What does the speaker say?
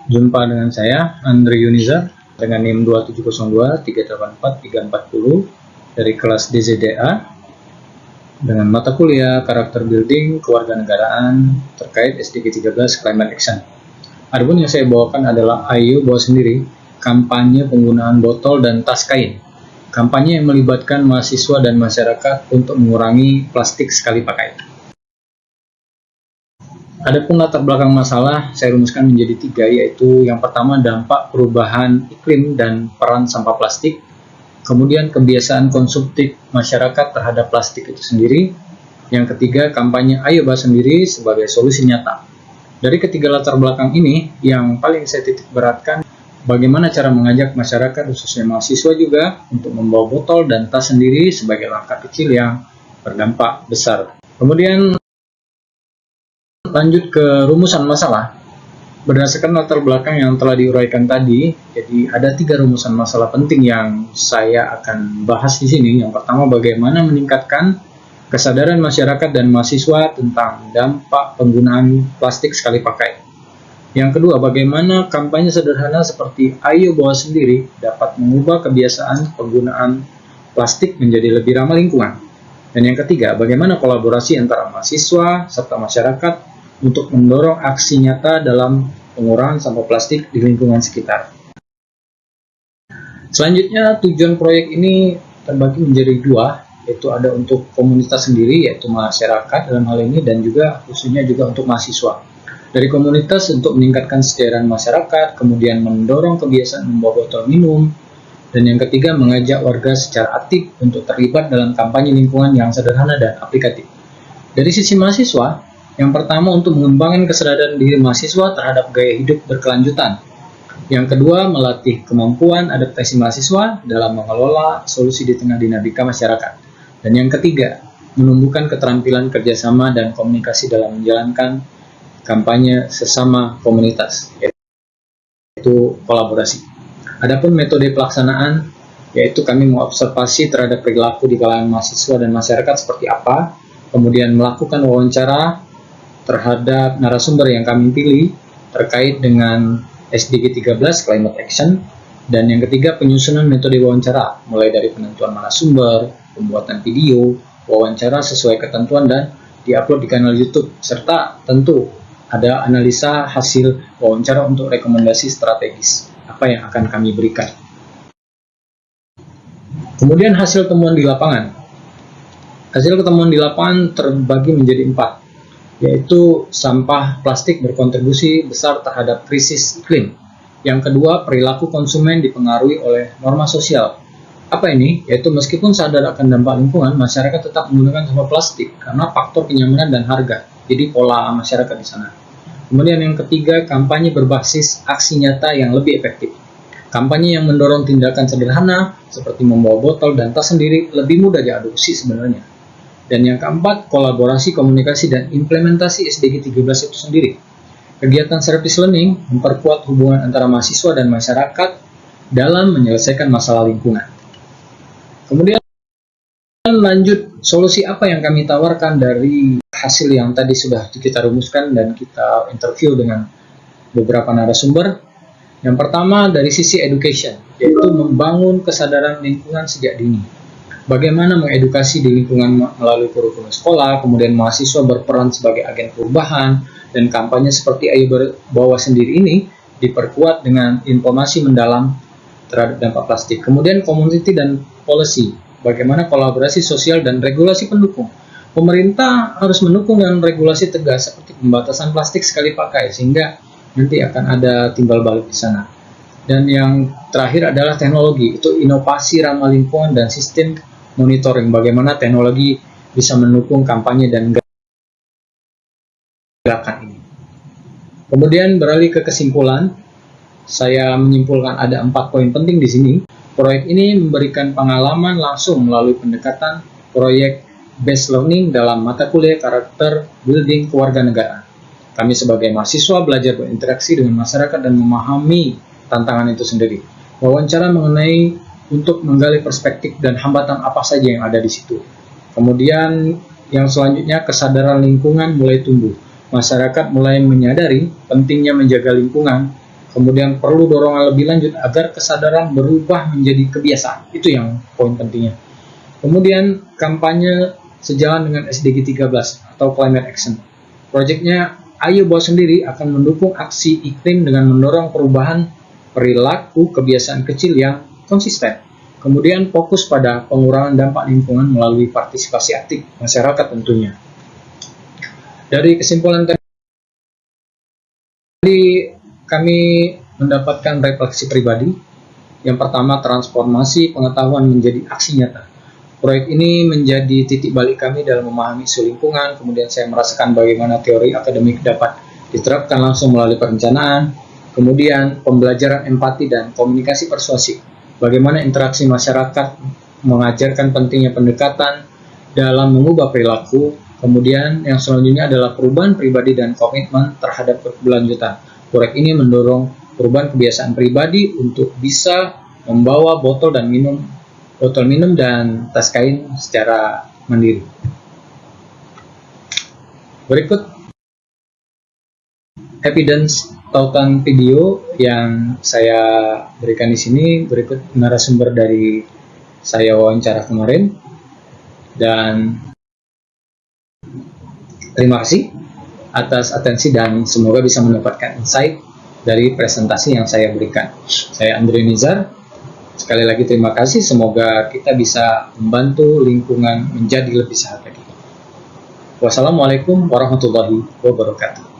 Jumpa dengan saya, Andre Yuniza, dengan NIM 2702 384 340 dari kelas DZDA dengan mata kuliah Karakter Building Kewarganegaraan terkait SDG 13 Climate Action. Adapun yang saya bawakan adalah Ayo Bawa Sendiri, kampanye penggunaan botol dan tas kain. Kampanye yang melibatkan mahasiswa dan masyarakat untuk mengurangi plastik sekali pakai. Adapun latar belakang masalah saya rumuskan menjadi 3, yaitu yang pertama dampak perubahan iklim dan peran sampah plastik, kemudian kebiasaan konsumtif masyarakat terhadap plastik itu sendiri, yang ketiga kampanye Ayo Bawa Sendiri sebagai solusi nyata. Dari ketiga latar belakang ini, yang paling saya titik beratkan bagaimana cara mengajak masyarakat khususnya mahasiswa juga untuk membawa botol dan tas sendiri sebagai langkah kecil yang berdampak besar. Kemudian lanjut ke rumusan masalah. Berdasarkan latar belakang yang telah diuraikan tadi, jadi ada 3 rumusan masalah penting yang saya akan bahas di sini. Yang pertama, bagaimana meningkatkan kesadaran masyarakat dan mahasiswa tentang dampak penggunaan plastik sekali pakai. Yang kedua, bagaimana kampanye sederhana seperti Ayo Bawa Sendiri dapat mengubah kebiasaan penggunaan plastik menjadi lebih ramah lingkungan. Dan yang ketiga, bagaimana kolaborasi antara mahasiswa serta masyarakat untuk mendorong aksi nyata dalam pengurangan sampah plastik di lingkungan sekitar. Selanjutnya, tujuan proyek ini terbagi menjadi 2, yaitu ada untuk komunitas sendiri, yaitu masyarakat dalam hal ini, dan juga khususnya juga untuk mahasiswa. Dari komunitas untuk meningkatkan kesadaran masyarakat, kemudian mendorong kebiasaan membawa botol minum, dan yang ketiga mengajak warga secara aktif untuk terlibat dalam kampanye lingkungan yang sederhana dan aplikatif. Dari sisi mahasiswa, yang pertama untuk mengembangkan kesadaran diri mahasiswa terhadap gaya hidup berkelanjutan. Yang kedua, melatih kemampuan adaptasi mahasiswa dalam mengelola solusi di tengah dinamika masyarakat. Dan yang ketiga, menumbuhkan keterampilan kerjasama dan komunikasi dalam menjalankan kampanye sesama komunitas, yaitu kolaborasi. Adapun metode pelaksanaan, yaitu kami mengobservasi terhadap perilaku di kalangan mahasiswa dan masyarakat seperti apa, kemudian melakukan wawancara terhadap narasumber yang kami pilih terkait dengan SDG 13 Climate Action, dan yang ketiga penyusunan metode wawancara mulai dari penentuan narasumber, pembuatan video, wawancara sesuai ketentuan dan diupload di kanal YouTube, serta tentu ada analisa hasil wawancara untuk rekomendasi strategis apa yang akan kami berikan. Kemudian hasil temuan di lapangan. Hasil ketemuan di lapangan terbagi menjadi 4, yaitu sampah plastik berkontribusi besar terhadap krisis iklim. Yang kedua, perilaku konsumen dipengaruhi oleh norma sosial. Apa ini? Yaitu meskipun sadar akan dampak lingkungan, masyarakat tetap menggunakan sampah plastik karena faktor kenyamanan dan harga. Jadi pola masyarakat di sana. Kemudian yang ketiga, kampanye berbasis aksi nyata yang lebih efektif. Kampanye yang mendorong tindakan sederhana seperti membawa botol dan tas sendiri lebih mudah diadopsi sebenarnya. Dan yang keempat, kolaborasi, komunikasi, dan implementasi SDG 13 itu sendiri. Kegiatan service learning memperkuat hubungan antara mahasiswa dan masyarakat dalam menyelesaikan masalah lingkungan. Kemudian lanjut, solusi apa yang kami tawarkan dari hasil yang tadi sudah kita rumuskan dan kita interview dengan beberapa narasumber. Yang pertama dari sisi education, yaitu membangun kesadaran lingkungan sejak dini. Bagaimana mengedukasi di lingkungan melalui kurikulum sekolah, kemudian mahasiswa berperan sebagai agen perubahan, dan kampanye seperti Ayo Bawa Sendiri ini diperkuat dengan informasi mendalam terhadap dampak plastik. Kemudian community dan policy, bagaimana kolaborasi sosial dan regulasi pendukung. Pemerintah harus mendukung dengan regulasi tegas seperti pembatasan plastik sekali pakai, sehingga nanti akan ada timbal balik di sana. Dan yang terakhir adalah teknologi, itu inovasi ramah lingkungan dan sistem monitoring, bagaimana teknologi bisa mendukung kampanye dan gerakan ini. Kemudian beralih ke kesimpulan, saya menyimpulkan ada 4 poin penting di sini. Proyek ini memberikan pengalaman langsung melalui pendekatan proyek based learning dalam mata kuliah Karakter Building Kewarganegaraan. Kami sebagai mahasiswa belajar berinteraksi dengan masyarakat dan memahami tantangan itu sendiri. Wawancara mengenai untuk menggali perspektif dan hambatan apa saja yang ada di situ. Kemudian yang selanjutnya, kesadaran lingkungan mulai tumbuh. Masyarakat mulai menyadari pentingnya menjaga lingkungan, Kemudian perlu dorongan lebih lanjut agar kesadaran berubah menjadi kebiasaan. Itu yang poin pentingnya. Kemudian kampanye sejalan dengan SDG 13 atau Climate Action. Proyeknya Ayo Bawa Sendiri akan mendukung aksi iklim dengan mendorong perubahan perilaku kebiasaan kecil yang konsisten. Kemudian fokus pada pengurangan dampak lingkungan melalui partisipasi aktif masyarakat tentunya. Dari kesimpulan tadi, kami mendapatkan refleksi pribadi. Yang pertama, transformasi pengetahuan menjadi aksi nyata. Proyek ini menjadi titik balik kami dalam memahami isu lingkungan. Kemudian saya merasakan bagaimana teori akademik dapat diterapkan langsung melalui perencanaan. Kemudian pembelajaran empati dan komunikasi persuasif. Bagaimana interaksi masyarakat mengajarkan pentingnya pendekatan dalam mengubah perilaku. Kemudian yang selanjutnya adalah perubahan pribadi dan komitmen terhadap berkelanjutan. Proyek ini mendorong perubahan kebiasaan pribadi untuk bisa membawa botol minum dan tas kain secara mandiri. Berikut evidence tautan video yang saya berikan di sini. Berikut narasumber dari saya wawancara kemarin, dan terima kasih atas atensi dan semoga bisa mendapatkan insight dari presentasi yang saya berikan. Saya Andre Nizar. Sekali lagi terima kasih, semoga kita bisa membantu lingkungan menjadi lebih sehat lagi. Wassalamualaikum warahmatullahi wabarakatuh.